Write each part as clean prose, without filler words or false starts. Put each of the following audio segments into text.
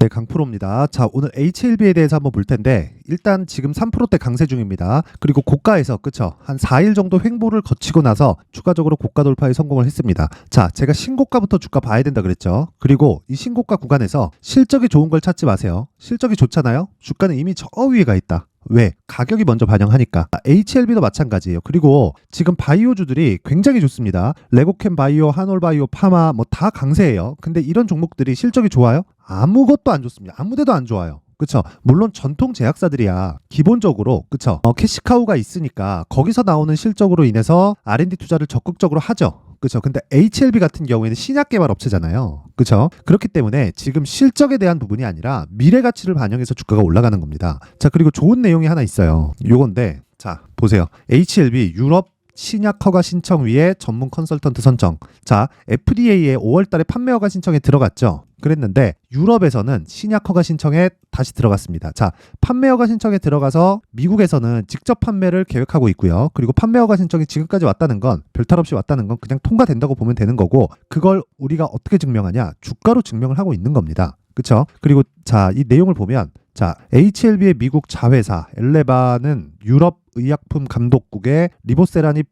네, 강프로입니다. 자, 오늘 HLB에 대해서 한번 볼 텐데 일단 지금 3%대 강세 중입니다. 그리고 고가에서 그쵸? 한 4일 정도 횡보를 거치고 나서 추가적으로 고가 돌파에 성공을 했습니다. 자, 제가 신고가부터 주가 봐야 된다 그랬죠. 그리고 이 신고가 구간에서 실적이 좋은 걸 찾지 마세요. 실적이 좋잖아요. 주가는 이미 저 위에 가 있다. 왜? 가격이 먼저 반영하니까. HLB도 마찬가지예요. 그리고 지금 바이오주들이 굉장히 좋습니다. 레고캠 바이오, 한올 바이오, 파마 뭐 다 강세예요. 근데 이런 종목들이 실적이 좋아요? 아무것도 안 좋습니다. 아무데도 안 좋아요. 그쵸? 물론 전통 제약사들이야 기본적으로 그쵸? 캐시카우가 있으니까 거기서 나오는 실적으로 인해서 R&D 투자를 적극적으로 하죠. 그쵸? 근데 HLB 같은 경우에는 신약 개발 업체잖아요. 그쵸? 그렇기 때문에 지금 실적에 대한 부분이 아니라 미래 가치를 반영해서 주가가 올라가는 겁니다. 자, 그리고 좋은 내용이 하나 있어요. 요건데 자, 보세요. HLB 유럽 신약 허가 신청 위에 전문 컨설턴트 선정. 자, FDA에 5월 달에 판매 허가 신청에 들어갔죠. 그랬는데 유럽에서는 신약 허가 신청에 다시 들어갔습니다. 자, 판매 허가 신청에 들어가서 미국에서는 직접 판매를 계획하고 있고요. 그리고 판매 허가 신청이 지금까지 왔다는 건 별탈 없이 왔다는 건 그냥 통과된다고 보면 되는 거고 그걸 우리가 어떻게 증명하냐? 주가로 증명을 하고 있는 겁니다. 그렇죠? 그리고 자, 이 내용을 보면 자, HLB의 미국 자회사 엘레바는 유럽 의약품 감독국에 리보세라니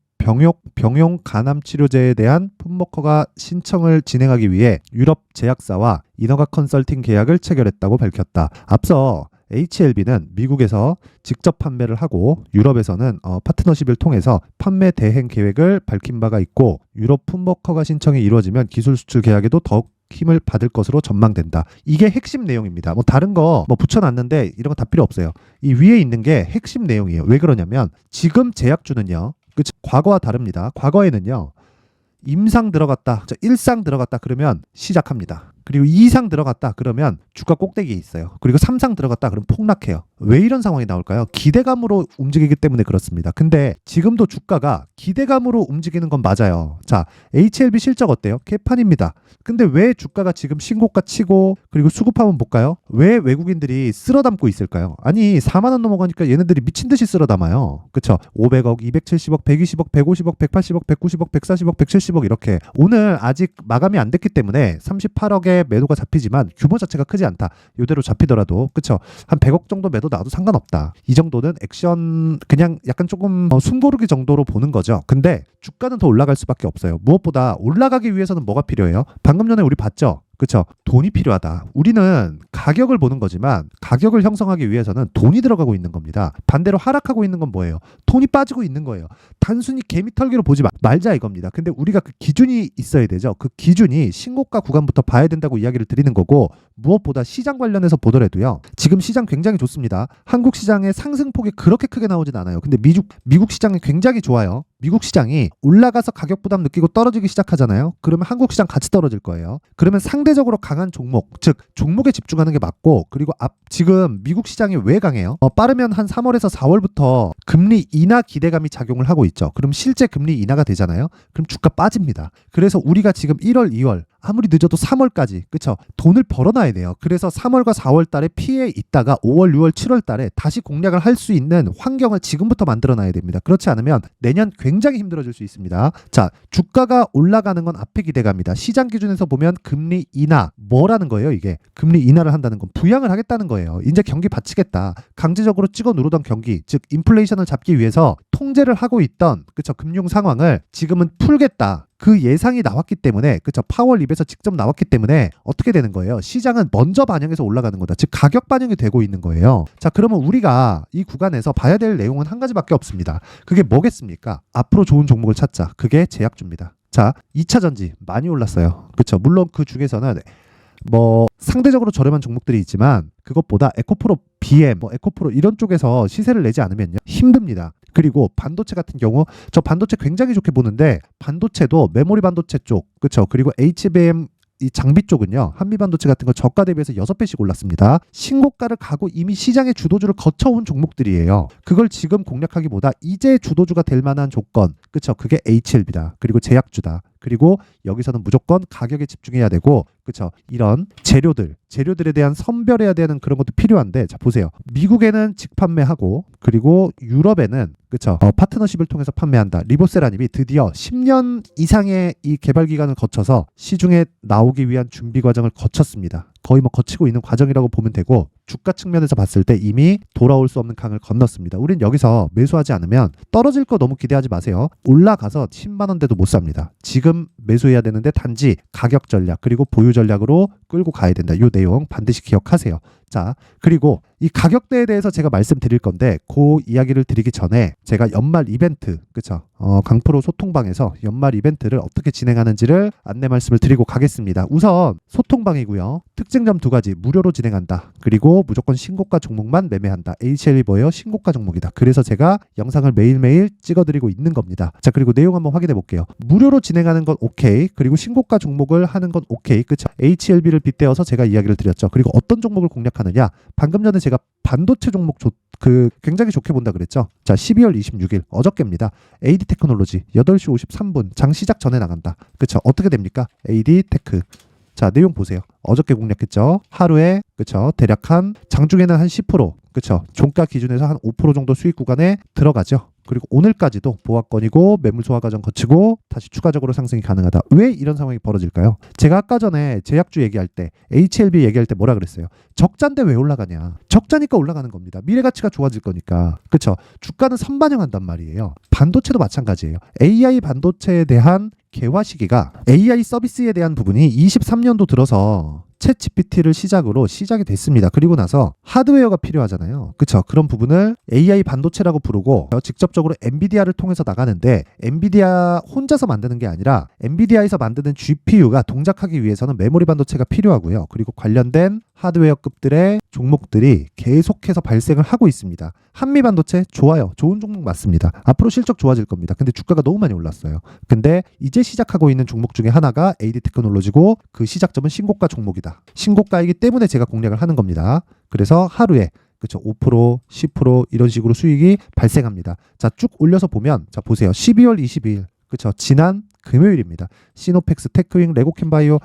병용 간암 치료제에 대한 품목허가 신청을 진행하기 위해 유럽 제약사와 인허가 컨설팅 계약을 체결했다고 밝혔다. 앞서 HLB는 미국에서 직접 판매를 하고 유럽에서는 파트너십을 통해서 판매 대행 계획을 밝힌 바가 있고 유럽 품목허가 신청이 이루어지면 기술 수출 계약에도 더욱 힘을 받을 것으로 전망된다. 이게 핵심 내용입니다. 뭐 다른 거 뭐 붙여놨는데 이런 거 다 필요 없어요. 이 위에 있는 게 핵심 내용이에요. 왜 그러냐면 지금 제약주는요. 그치? 과거와 다릅니다. 과거에는요. 임상 들어갔다, 1상 들어갔다 그러면 시작합니다. 그리고 2상 들어갔다 그러면 주가 꼭대기에 있어요. 그리고 3상 들어갔다 그러면 폭락해요. 왜 이런 상황이 나올까요? 기대감으로 움직이기 때문에 그렇습니다. 근데 지금도 주가가 기대감으로 움직이는 건 맞아요. 자, HLB 실적 어때요? 개판입니다. 근데 왜 주가가 지금 신고가 치고 그리고 수급 한번 볼까요? 왜 외국인들이 쓸어 담고 있을까요? 아니 4만 원 넘어가니까 얘네들이 미친 듯이 쓸어 담아요. 그쵸? 500억, 270억, 120억, 150억, 180억, 190억, 140억, 170억 이렇게 오늘 아직 마감이 안 됐기 때문에 38억에 매도가 잡히지만 규모 자체가 크지 않다. 이대로 잡히더라도 그쵸? 한 100억 정도 매도 나도 상관없다. 이 정도는 액션 그냥 약간 조금 숨고르기 정도로 보는 거죠. 근데 주가는 더 올라갈 수밖에 없어요. 무엇보다 올라가기 위해서는 뭐가 필요해요? 방금 전에 우리 봤죠? 그쵸? 돈이 필요하다. 우리는 가격을 보는 거지만 가격을 형성하기 위해서는 돈이 들어가고 있는 겁니다. 반대로 하락하고 있는 건 뭐예요? 돈이 빠지고 있는 거예요. 단순히 개미털기로 보지 말자 이겁니다. 근데 우리가 그 기준이 있어야 되죠. 그 기준이 신고가 구간부터 봐야 된다고 이야기를 드리는 거고 무엇보다 시장 관련해서 보더라도요. 지금 시장 굉장히 좋습니다. 한국 시장의 상승폭이 그렇게 크게 나오진 않아요. 근데 미국 시장이 굉장히 좋아요. 미국 시장이 올라가서 가격 부담 느끼고 떨어지기 시작하잖아요. 그러면 한국 시장 같이 떨어질 거예요. 그러면 상대적으로 강한 종목, 즉 종목에 집중하는 게 맞고 그리고 지금 미국 시장이 왜 강해요? 빠르면 한 3월에서 4월부터 금리 인하 기대감이 작용을 하고 있죠. 그럼 실제 금리 인하가 되잖아요. 그럼 주가 빠집니다. 그래서 우리가 지금 1월, 2월 아무리 늦어도 3월까지 그쵸? 돈을 벌어놔야 돼요. 그래서 3월과 4월 달에 피해 있다가 5월, 6월, 7월 달에 다시 공략을 할 수 있는 환경을 지금부터 만들어놔야 됩니다. 그렇지 않으면 내년 굉장히 힘들어질 수 있습니다. 자, 주가가 올라가는 건 앞에 기대감이다. 시장 기준에서 보면 금리 인하 뭐라는 거예요? 이게 금리 인하를 한다는 건 부양을 하겠다는 거예요. 이제 경기 받치겠다. 강제적으로 찍어 누르던 경기, 즉 인플레이션을 잡기 위해서 통제를 하고 있던 그쵸? 금융 상황을 지금은 풀겠다. 그 예상이 나왔기 때문에 그쵸 파월 립에서 직접 나왔기 때문에 어떻게 되는 거예요? 시장은 먼저 반영해서 올라가는 거다. 즉 가격 반영이 되고 있는 거예요. 자, 그러면 우리가 이 구간에서 봐야 될 내용은 한 가지밖에 없습니다. 그게 뭐겠습니까? 앞으로 좋은 종목을 찾자. 그게 제약주입니다. 자, 2차 전지 많이 올랐어요. 그쵸? 물론 그 중에서는 뭐 상대적으로 저렴한 종목들이 있지만 그것보다 에코프로 BM, 에코프로 이런 쪽에서 시세를 내지 않으면요 힘듭니다. 그리고 반도체 같은 경우 저 반도체 굉장히 좋게 보는데 반도체도 메모리 반도체 쪽 그쵸? 그리고 HBM 이 장비 쪽은요 한미반도체 같은 거 저가 대비해서 6배씩 올랐습니다. 신고가를 가고 이미 시장의 주도주를 거쳐온 종목들이에요. 그걸 지금 공략하기보다 이제 주도주가 될 만한 조건 그쵸? 그게 HLB다. 그리고 제약주다. 그리고 여기서는 무조건 가격에 집중해야 되고, 그쵸? 이런 재료들에 대한 선별해야 되는 그런 것도 필요한데, 자 보세요. 미국에는 직판매하고, 그리고 유럽에는 그쵸? 파트너십을 통해서 판매한다. 리보세라님이 드디어 10년 이상의 이 개발 기간을 거쳐서 시중에 나오기 위한 준비 과정을 거쳤습니다. 거의 뭐 거치고 있는 과정이라고 보면 되고, 주가 측면에서 봤을 때 이미 돌아올 수 없는 강을 건넜습니다. 우린 여기서 매수하지 않으면 떨어질 거 너무 기대하지 마세요. 올라가서 10만 원대도 못 삽니다. 지금 매수해야 되는데 단지 가격 전략 그리고 보유 전략으로 끌고 가야 된다. 이 내용 반드시 기억하세요. 자, 그리고 이 가격대에 대해서 제가 말씀드릴 건데 그 이야기를 드리기 전에 제가 연말 이벤트, 그쵸? 강프로 소통방에서 연말 이벤트를 어떻게 진행하는지를 안내 말씀을 드리고 가겠습니다. 우선 소통방이고요. 특징점 2가지, 무료로 진행한다. 그리고 무조건 신고가 종목만 매매한다. HLB 뭐예요? 신고가 종목이다. 그래서 제가 영상을 매일매일 찍어드리고 있는 겁니다. 자, 그리고 내용 한번 확인해 볼게요. 무료로 진행하는 건 오케이. 그리고 신고가 종목을 하는 건 오케이. 그쵸? HLB를 빗대어서 제가 이야기를 드렸죠. 그리고 어떤 종목을 공략하느냐? 방금 전에 제가 반도체 종목 굉장히 좋게 본다 그랬죠. 자, 12월 26일 어저께입니다. AD 테크놀로지 8시 53분 장 시작 전에 나간다. 그쵸? 어떻게 됩니까? AD 테크. 자, 내용 보세요. 어저께 공략했죠. 하루에 그쵸? 대략 장중에는 한 10%, 그쵸? 종가 기준에서 한 5% 정도 수익 구간에 들어가죠. 그리고 오늘까지도 보합권이고 매물 소화 과정 거치고 다시 추가적으로 상승이 가능하다. 왜 이런 상황이 벌어질까요? 제가 아까 전에 제약주 얘기할 때, HLB 얘기할 때 뭐라 그랬어요? 적자인데 왜 올라가냐? 적자니까 올라가는 겁니다. 미래 가치가 좋아질 거니까. 그쵸? 주가는 선반영한단 말이에요. 반도체도 마찬가지예요. AI 반도체에 대한 개화 시기가, AI 서비스에 대한 부분이 23년도 들어서 챗GPT를 시작으로 시작이 됐습니다. 그리고 나서 하드웨어가 필요하잖아요. 그쵸? 그런 부분을 AI 반도체라고 부르고 직접적으로 엔비디아를 통해서 나가는데, 엔비디아 혼자서 만드는 게 아니라 엔비디아에서 만드는 GPU가 동작하기 위해서는 메모리 반도체가 필요하고요. 그리고 관련된 하드웨어급들의 종목들이 계속해서 발생을 하고 있습니다. 한미 반도체 좋아요. 좋은 종목 맞습니다. 앞으로 실적 좋아질 겁니다. 근데 주가가 너무 많이 올랐어요. 근데 이제 시작하고 있는 종목 중에 하나가 AD 테크놀로지고 그 시작점은 신고가 종목이다. 신고가이기 때문에 제가 공략을 하는 겁니다. 그래서 하루에 그쵸, 5%, 10% 이런 식으로 수익이 발생합니다. 자, 쭉 올려서 보면, 자 보세요. 12월 22일 그쵸, 지난 금요일입니다. 시노펙스, 테크윙, 레고캠바이오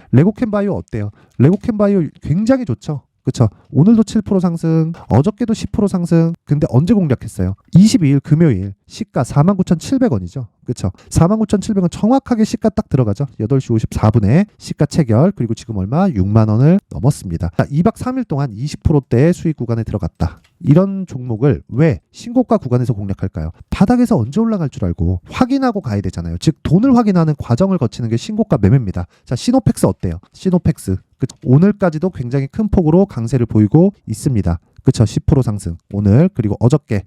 어때요? 레고캠바이오 굉장히 좋죠. 그쵸? 오늘도 7% 상승, 어저께도 10% 상승. 근데 언제 공략했어요? 22일 금요일 시가 49,700원이죠. 그쵸? 49,700원 정확하게 시가 딱 들어가죠. 8시 54분에 시가 체결. 그리고 지금 얼마? 6만 원을 넘었습니다. 자, 2박 3일 동안 20%대의 수익 구간에 들어갔다. 이런 종목을 왜 신고가 구간에서 공략할까요? 바닥에서 언제 올라갈 줄 알고 확인하고 가야 되잖아요. 즉 돈을 확인하는 과정을 거치는 게 신고가 매매입니다. 자, 시노펙스 어때요? 시노펙스 오늘까지도 굉장히 큰 폭으로 강세를 보이고 있습니다. 그쵸? 10% 상승 오늘, 그리고 어저께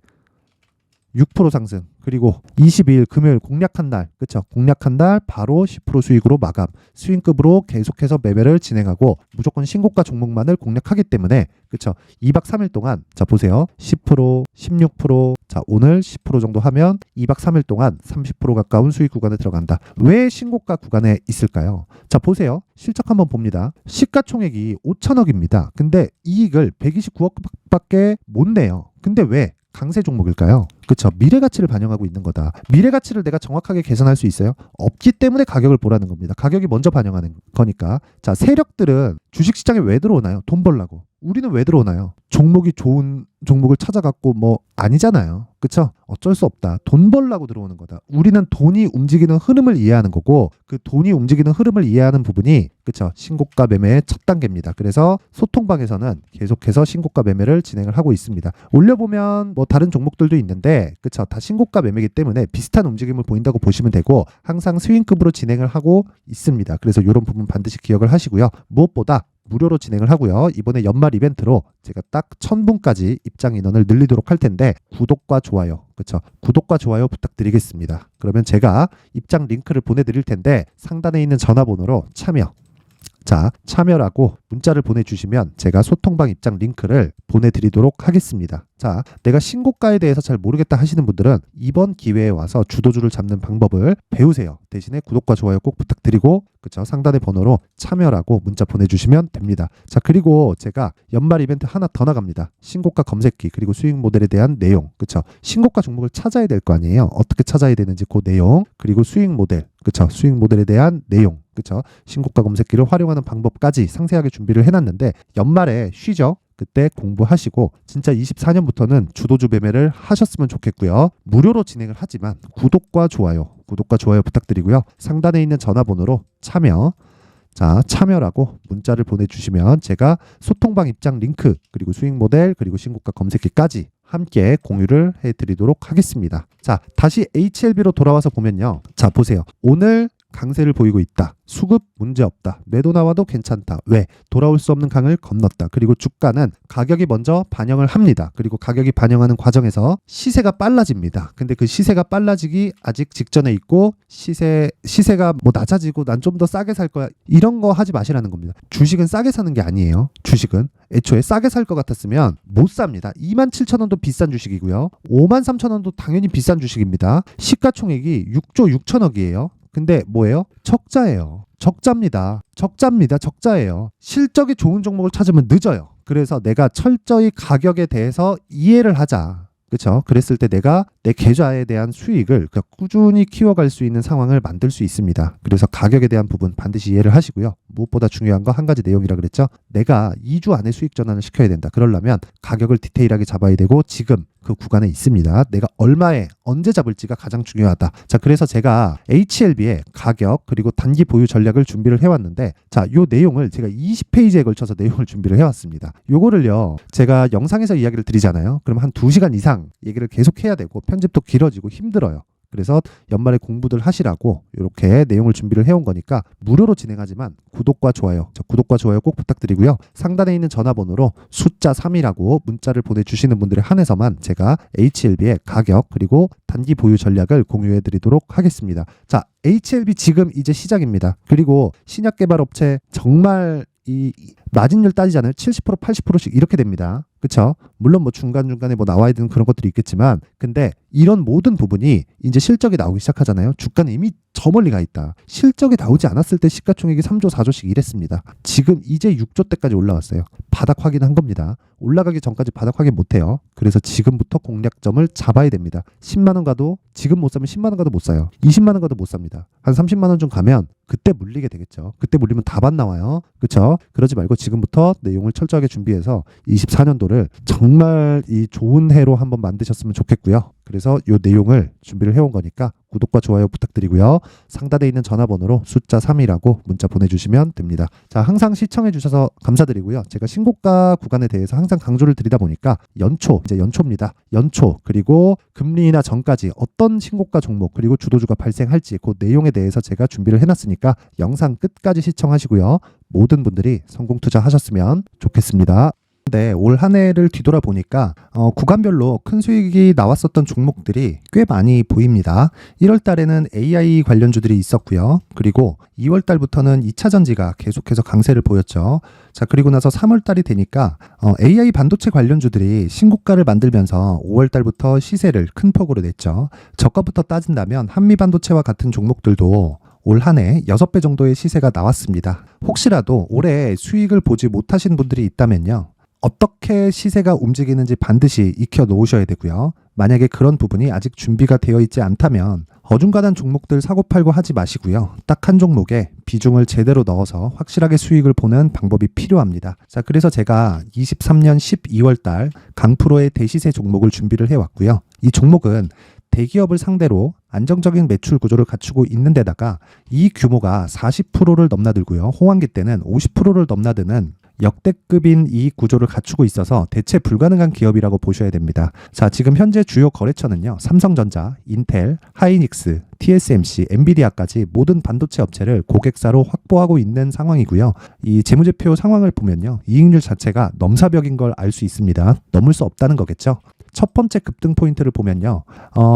6% 상승, 그리고 22일 금요일 공략한 날, 그쵸? 공략한 날 바로 10% 수익으로 마감, 스윙급으로 계속해서 매매를 진행하고 무조건 신고가 종목만을 공략하기 때문에, 그쵸? 2박 3일 동안, 자 보세요. 10%, 16%, 자 오늘 10% 정도 하면 2박 3일 동안 30% 가까운 수익 구간에 들어간다. 왜 신고가 구간에 있을까요? 자 보세요. 실적 한번 봅니다. 시가총액이 5천억입니다. 근데 이익을 129억밖에 못 내요. 근데 왜? 강세 종목일까요? 그쵸? 미래 가치를 반영하고 있는 거다. 미래 가치를 내가 정확하게 계산할 수 있어요? 없기 때문에 가격을 보라는 겁니다. 가격이 먼저 반영하는 거니까. 자, 세력들은 주식시장에 왜 들어오나요? 돈 벌라고. 우리는 왜 들어오나요? 종목이 좋은 종목을 찾아갖고 뭐 아니잖아요. 그쵸? 어쩔 수 없다. 돈 벌라고 들어오는 거다. 우리는 돈이 움직이는 흐름을 이해하는 거고, 그 돈이 움직이는 흐름을 이해하는 부분이, 그쵸? 신고가 매매의 첫 단계입니다. 그래서 소통방에서는 계속해서 신고가 매매를 진행을 하고 있습니다. 올려보면 뭐 다른 종목들도 있는데, 그쵸? 다 신고가 매매이기 때문에 비슷한 움직임을 보인다고 보시면 되고, 항상 스윙급으로 진행을 하고 있습니다. 그래서 이런 부분 반드시 기억을 하시고요. 무엇보다 무료로 진행을 하고요. 이번에 연말 이벤트로 제가 딱 1000분까지 입장 인원을 늘리도록 할 텐데, 구독과 좋아요, 그쵸? 구독과 좋아요 부탁드리겠습니다. 그러면 제가 입장 링크를 보내드릴 텐데 상단에 있는 전화번호로 참여 자, 참여라고 문자를 보내주시면 제가 소통방 입장 링크를 보내드리도록 하겠습니다. 자, 내가 신고가에 대해서 잘 모르겠다 하시는 분들은 이번 기회에 와서 주도주를 잡는 방법을 배우세요. 대신에 구독과 좋아요 꼭 부탁드리고, 그쵸, 상단의 번호로 참여라고 문자 보내주시면 됩니다. 자, 그리고 제가 연말 이벤트 하나 더 나갑니다. 신고가 검색기 그리고 수익 모델에 대한 내용, 그쵸, 신고가 종목을 찾아야 될 거 아니에요. 어떻게 찾아야 되는지 그 내용, 그리고 수익 모델, 그쵸, 수익 모델에 대한 내용, 그쵸, 신고가 검색기를 활용하는 방법까지 상세하게 준비를 해놨는데 연말에 쉬죠. 그때 공부하시고 진짜 24년부터는 주도주 매매를 하셨으면 좋겠고요. 무료로 진행을 하지만 구독과 좋아요 부탁드리고요. 상단에 있는 전화번호로 참여라고 문자를 보내주시면 제가 소통방 입장 링크 그리고 수익 모델 그리고 신고가 검색기까지 함께 공유를 해드리도록 하겠습니다. 자, 다시 HLB로 돌아와서 보면요. 자, 보세요. 오늘 강세를 보이고 있다. 수급 문제없다. 매도 나와도 괜찮다. 왜? 돌아올 수 없는 강을 건넜다. 그리고 주가는 가격이 먼저 반영을 합니다. 그리고 가격이 반영하는 과정에서 시세가 빨라집니다. 근데 그 시세가 빨라지기 아직 직전에 있고 시세가 뭐 낮아지고 난 좀 더 싸게 살 거야. 이런 거 하지 마시라는 겁니다. 주식은 싸게 사는 게 아니에요. 주식은 애초에 싸게 살 것 같았으면 못 삽니다. 27,000원도 비싼 주식이고요. 53,000원도 당연히 비싼 주식입니다. 시가총액이 6조 6천억이에요. 근데 뭐예요? 적자예요. 적자입니다. 적자예요. 실적이 좋은 종목을 찾으면 늦어요. 그래서 내가 철저히 가격에 대해서 이해를 하자. 그렇죠? 그랬을 때 내가 내 계좌에 대한 수익을 꾸준히 키워갈 수 있는 상황을 만들 수 있습니다. 그래서 가격에 대한 부분 반드시 이해를 하시고요. 무엇보다 중요한 거 한 가지 내용이라 그랬죠? 내가 2주 안에 수익 전환을 시켜야 된다. 그러려면 가격을 디테일하게 잡아야 되고 지금 그 구간에 있습니다. 내가 얼마에 언제 잡을지가 가장 중요하다. 자, 그래서 제가 HLB의 가격 그리고 단기 보유 전략을 준비를 해왔는데, 자, 요 내용을 제가 20페이지에 걸쳐서 내용을 준비를 해왔습니다. 요거를요, 제가 영상에서 이야기를 드리잖아요. 그럼 한 2시간 이상 얘기를 계속 해야 되고 편집도 길어지고 힘들어요. 그래서 연말에 공부들 하시라고 이렇게 내용을 준비를 해온 거니까 무료로 진행하지만 구독과 좋아요 꼭 부탁드리고요. 상단에 있는 전화번호로 숫자 3이라고 문자를 보내주시는 분들에 한해서만 제가 HLB의 가격 그리고 단기 보유 전략을 공유해 드리도록 하겠습니다. 자, HLB 지금 이제 시작입니다. 그리고 신약 개발 업체 정말 이 마진율 따지잖아요. 70% 80%씩 이렇게 됩니다. 그렇죠? 물론 뭐 중간중간에 뭐 나와야 되는 그런 것들이 있겠지만, 근데 이런 모든 부분이 이제 실적이 나오기 시작하잖아요. 주가는 이미 저 멀리 가 있다. 실적이 나오지 않았을 때 시가총액이 3조 4조씩 이랬습니다. 지금 이제 6조 대까지 올라왔어요. 바닥 확인한 겁니다. 올라가기 전까지 바닥 확인 못해요. 그래서 지금부터 공략점을 잡아야 됩니다. 10만 원 가도 지금 못 사면 10만 원 가도 못 사요. 20만 원 가도 못 삽니다. 한 30만 원 좀 가면 그때 물리게 되겠죠. 그때 물리면 다반 나와요. 그렇죠? 그러지 말고 지금부터 내용을 철저하게 준비해서 24년도를 정말 이 좋은 해로 한번 만드셨으면 좋겠고요. 그래서 이 내용을 준비를 해온 거니까 구독과 좋아요 부탁드리고요. 상단에 있는 전화번호로 숫자 3이라고 문자 보내주시면 됩니다. 자, 항상 시청해 주셔서 감사드리고요. 제가 신고가 구간에 대해서 항상 강조를 드리다 보니까 이제 연초입니다. 연초 그리고 금리 인하 전까지 어떤 신고가 종목 그리고 주도주가 발생할지 그 내용에 대해서 제가 준비를 해놨으니까 영상 끝까지 시청하시고요. 모든 분들이 성공 투자하셨으면 좋겠습니다. 네, 올 한 해를 뒤돌아보니까 구간별로 큰 수익이 나왔었던 종목들이 꽤 많이 보입니다. 1월 달에는 AI 관련주들이 있었고요. 그리고 2월 달부터는 2차 전지가 계속해서 강세를 보였죠. 자, 그리고 나서 3월 달이 되니까 AI 반도체 관련주들이 신고가를 만들면서 5월 달부터 시세를 큰 폭으로 냈죠. 저가부터 따진다면 한미 반도체와 같은 종목들도 올 한 해 6배 정도의 시세가 나왔습니다. 혹시라도 올해 수익을 보지 못하신 분들이 있다면요. 어떻게 시세가 움직이는지 반드시 익혀 놓으셔야 되고요. 만약에 그런 부분이 아직 준비가 되어 있지 않다면 어중간한 종목들 사고팔고 하지 마시고요. 딱 한 종목에 비중을 제대로 넣어서 확실하게 수익을 보는 방법이 필요합니다. 자, 그래서 제가 23년 12월 달 강프로의 대시세 종목을 준비를 해왔고요. 이 종목은 대기업을 상대로 안정적인 매출 구조를 갖추고 있는 데다가 이 규모가 40%를 넘나들고요. 호황기 때는 50%를 넘나드는 역대급인 이익 구조를 갖추고 있어서 대체 불가능한 기업이라고 보셔야 됩니다. 자, 지금 현재 주요 거래처는요. 삼성전자, 인텔, 하이닉스, TSMC, 엔비디아까지 모든 반도체 업체를 고객사로 확보하고 있는 상황이고요. 이 재무제표 상황을 보면요. 이익률 자체가 넘사벽인 걸 알 수 있습니다. 넘을 수 없다는 거겠죠. 첫 번째 급등 포인트를 보면요.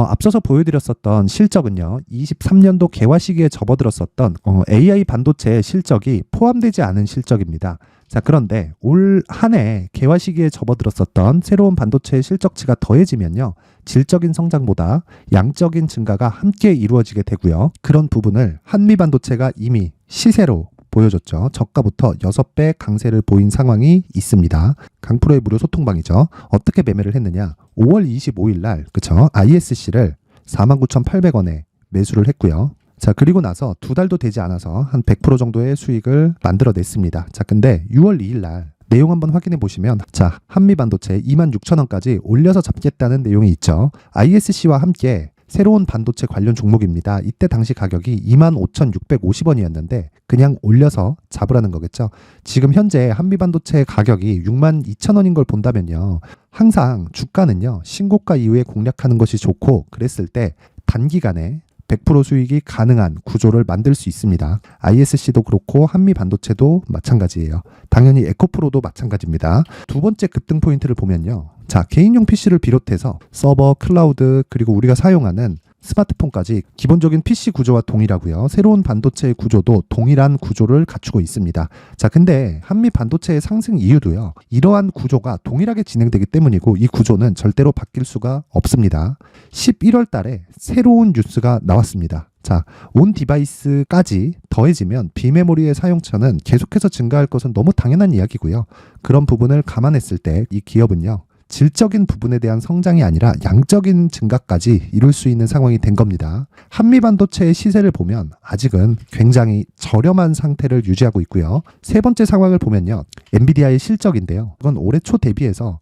앞서서 보여드렸었던 실적은요. 23년도 개화 시기에 접어들었었던 AI 반도체 실적이 포함되지 않은 실적입니다. 자, 그런데 올 한 해 개화 시기에 접어들었었던 새로운 반도체 실적치가 더해지면요. 질적인 성장보다 양적인 증가가 함께 이루어지게 되고요. 그런 부분을 한미 반도체가 이미 시세로 보여줬죠. 저가부터 6배 강세를 보인 상황이 있습니다. 강프로의 무료 소통방이죠. 어떻게 매매를 했느냐. 5월 25일 날 그쵸? ISC를 49,800원에 매수를 했고요. 자, 그리고 나서 2달도 되지 않아서 한 100% 정도의 수익을 만들어냈습니다. 자, 근데 6월 2일 날 내용 한번 확인해 보시면 자, 한미 반도체 26,000원까지 올려서 잡겠다는 내용이 있죠. ISC와 함께 새로운 반도체 관련 종목입니다. 이때 당시 가격이 25,650원이었는데 그냥 올려서 잡으라는 거겠죠. 지금 현재 한미 반도체 가격이 62,000원인 걸 본다면요. 항상 주가는요. 신고가 이후에 공략하는 것이 좋고 그랬을 때 단기간에 100% 수익이 가능한 구조를 만들 수 있습니다. ISC도 그렇고 한미 반도체도 마찬가지예요. 당연히 에코프로도 마찬가지입니다. 두 번째 급등 포인트를 보면요. 자, 개인용 PC를 비롯해서 서버, 클라우드, 그리고 우리가 사용하는 스마트폰까지 기본적인 PC 구조와 동일하고요. 새로운 반도체의 구조도 동일한 구조를 갖추고 있습니다. 자, 근데 한미 반도체의 상승 이유도요. 이러한 구조가 동일하게 진행되기 때문이고 이 구조는 절대로 바뀔 수가 없습니다. 11월 달에 새로운 뉴스가 나왔습니다. 자, 온 디바이스까지 더해지면 비메모리의 사용처는 계속해서 증가할 것은 너무 당연한 이야기고요. 그런 부분을 감안했을 때 이 기업은요. 질적인 부분에 대한 성장이 아니라 양적인 증가까지 이룰 수 있는 상황이 된 겁니다. 한미 반도체의 시세를 보면 아직은 굉장히 저렴한 상태를 유지하고 있고요. 세 번째 상황을 보면요. 엔비디아의 실적인데요. 이건 올해 초 대비해서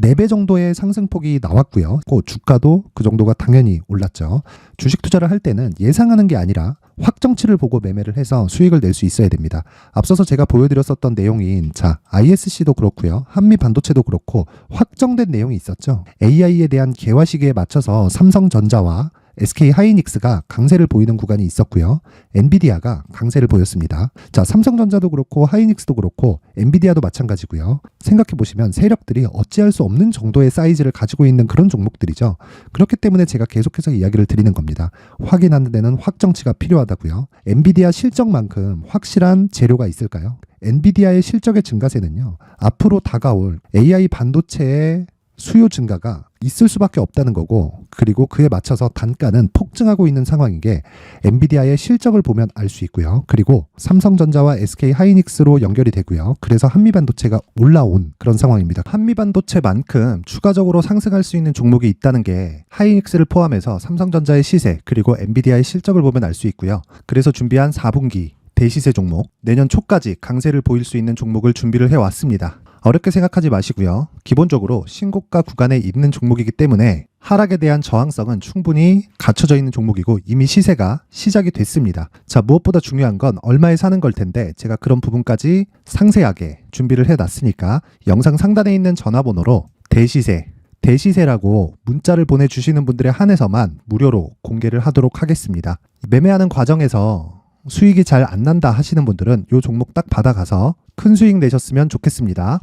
4배 정도의 상승폭이 나왔고요. 주가도 그 정도가 당연히 올랐죠. 주식 투자를 할 때는 예상하는 게 아니라 확정치를 보고 매매를 해서 수익을 낼 수 있어야 됩니다. 앞서서 제가 보여드렸었던 내용인 자, ISC도 그렇고요. 한미 반도체도 그렇고 확정된 내용이 있었죠. AI에 대한 개화 시기에 맞춰서 삼성전자와 SK 하이닉스가 강세를 보이는 구간이 있었고요. 엔비디아가 강세를 보였습니다. 자, 삼성전자도 그렇고 하이닉스도 그렇고 엔비디아도 마찬가지고요. 생각해 보시면 세력들이 어찌할 수 없는 정도의 사이즈를 가지고 있는 그런 종목들이죠. 그렇기 때문에 제가 계속해서 이야기를 드리는 겁니다. 확인하는 데는 확정치가 필요하다고요. 엔비디아 실적만큼 확실한 재료가 있을까요? 엔비디아의 실적의 증가세는요. 앞으로 다가올 AI 반도체의 수요 증가가 있을 수밖에 없다는 거고 그리고 그에 맞춰서 단가는 폭증하고 있는 상황인 게 엔비디아의 실적을 보면 알 수 있고요. 그리고 삼성전자와 SK 하이닉스로 연결이 되고요. 그래서 한미반도체가 올라온 그런 상황입니다. 한미반도체만큼 추가적으로 상승할 수 있는 종목이 있다는 게 하이닉스를 포함해서 삼성전자의 시세 그리고 엔비디아의 실적을 보면 알 수 있고요. 그래서 준비한 4분기 대시세 종목, 내년 초까지 강세를 보일 수 있는 종목을 준비를 해왔습니다. 어렵게 생각하지 마시고요. 기본적으로 신고가 구간에 있는 종목이기 때문에 하락에 대한 저항성은 충분히 갖춰져 있는 종목이고 이미 시세가 시작이 됐습니다. 자, 무엇보다 중요한 건 얼마에 사는 걸 텐데 제가 그런 부분까지 상세하게 준비를 해놨으니까 영상 상단에 있는 전화번호로 대시세라고 문자를 보내주시는 분들에 한해서만 무료로 공개를 하도록 하겠습니다. 매매하는 과정에서 수익이 잘 안 난다 하시는 분들은 이 종목 딱 받아가서 큰 수익 내셨으면 좋겠습니다.